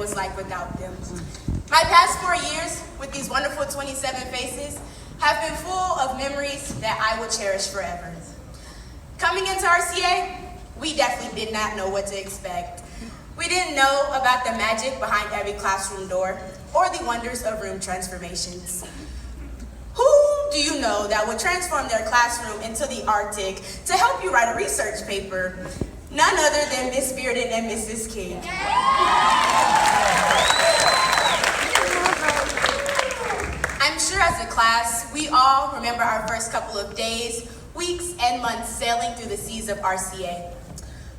was like without them. My past 4 years with these wonderful 27 faces have been full of memories that I will cherish forever. Coming into RCA, we definitely did not know what to expect. We didn't know about the magic behind every classroom door or the wonders of room transformations. Who do you know that would transform their classroom into the Arctic to help you write a research paper? None other than Miss Bearden and Mrs. King. I'm sure as a class, we all remember our first couple of days, weeks, and months sailing through the seas of RCA.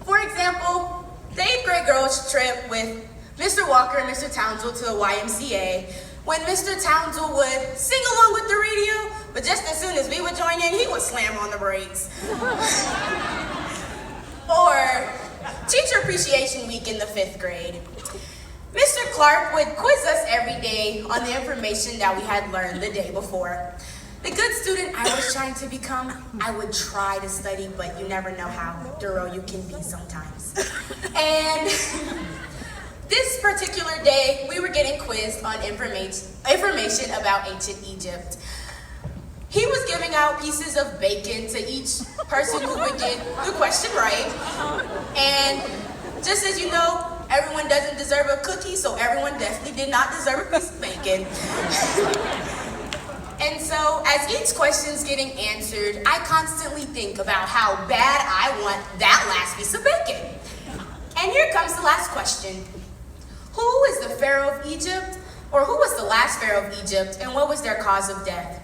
For example, the 8th grade girls trip with Mr. Walker and Mr. Townsend to the YMCA, when Mr. Townsend would sing along with the radio, but just as soon as we would join in, he would slam on the brakes. Or Teacher Appreciation Week in the 5th grade. Mr. Clark would quiz us every day on the information that we had learned the day before. The good student I was trying to become, I would try to study, but you never know how thorough you can be sometimes. And this particular day, we were getting quizzed on information about ancient Egypt. He was giving out pieces of bacon to each person who would get the question right. And just as you know, everyone doesn't deserve a cookie, so everyone definitely did not deserve a piece of bacon. And so, as each question's getting answered, I constantly think about how bad I want that last piece of bacon. And here comes the last question. Who is the Pharaoh of Egypt, or who was the last Pharaoh of Egypt, and what was their cause of death?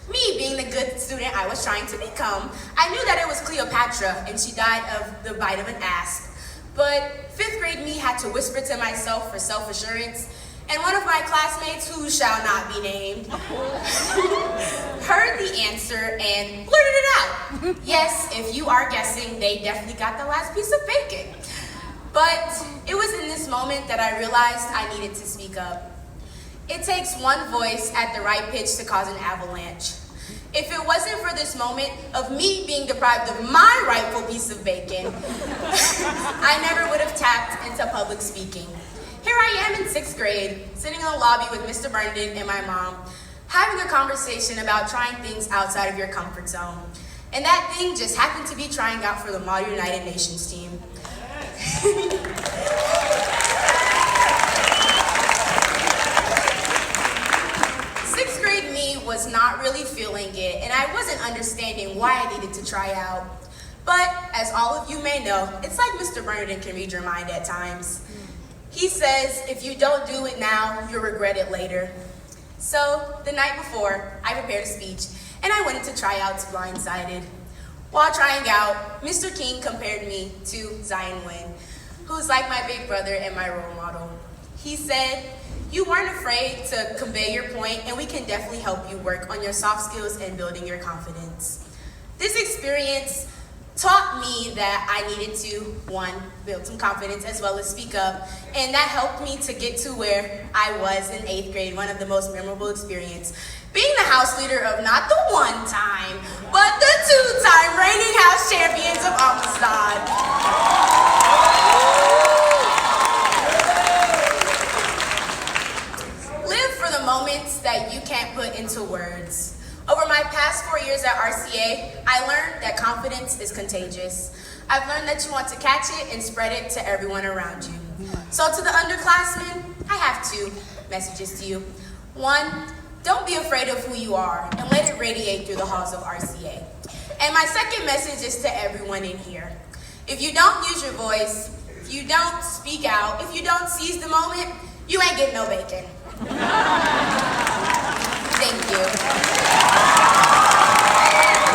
Me, being the good student I was trying to become, I knew that it was Cleopatra, and she died of the bite of an asp. But 5th grade me had to whisper to myself for self-assurance, and one of my classmates, who shall not be named, heard the answer and blurted it out. Yes, if you are guessing, they definitely got the last piece of bacon. But it was in this moment that I realized I needed to speak up. It takes one voice at the right pitch to cause an avalanche. If it wasn't for this moment of me being deprived of my rightful piece of bacon, I never would have tapped into public speaking. Here I am in 6th grade, sitting in the lobby with Mr. Burnden and my mom, having a conversation about trying things outside of your comfort zone. And that thing just happened to be trying out for the Model United Nations team. 6th grade me was not really feeling it, and I wasn't understanding why I needed to try out. But, as all of you may know, it's like Mr. Burnden can read your mind at times. He says, if you don't do it now, you'll regret it later. So, the night before, I prepared a speech, and I went into tryouts blindsided. While trying out, Mr. King compared me to Zion Wynn, who's like my big brother and my role model. He said, you weren't afraid to convey your point, and we can definitely help you work on your soft skills and building your confidence. This experience taught me that I needed to, one, build some confidence as well as speak up, and that helped me to get to where I was in 8th grade, one of the most memorable experiences. Being the house leader of not the one-time, but the two-time reigning house champions of Amistad. Live for the moments that you can't put into words. Over my past 4 years at RCA, I learned that confidence is contagious. I've learned that you want to catch it and spread it to everyone around you. So to the underclassmen, I have 2 messages to you. 1, don't be afraid of who you are and let it radiate through the halls of RCA. And my second message is to everyone in here. If you don't use your voice, if you don't speak out, if you don't seize the moment, you ain't getting no bacon. Thank you.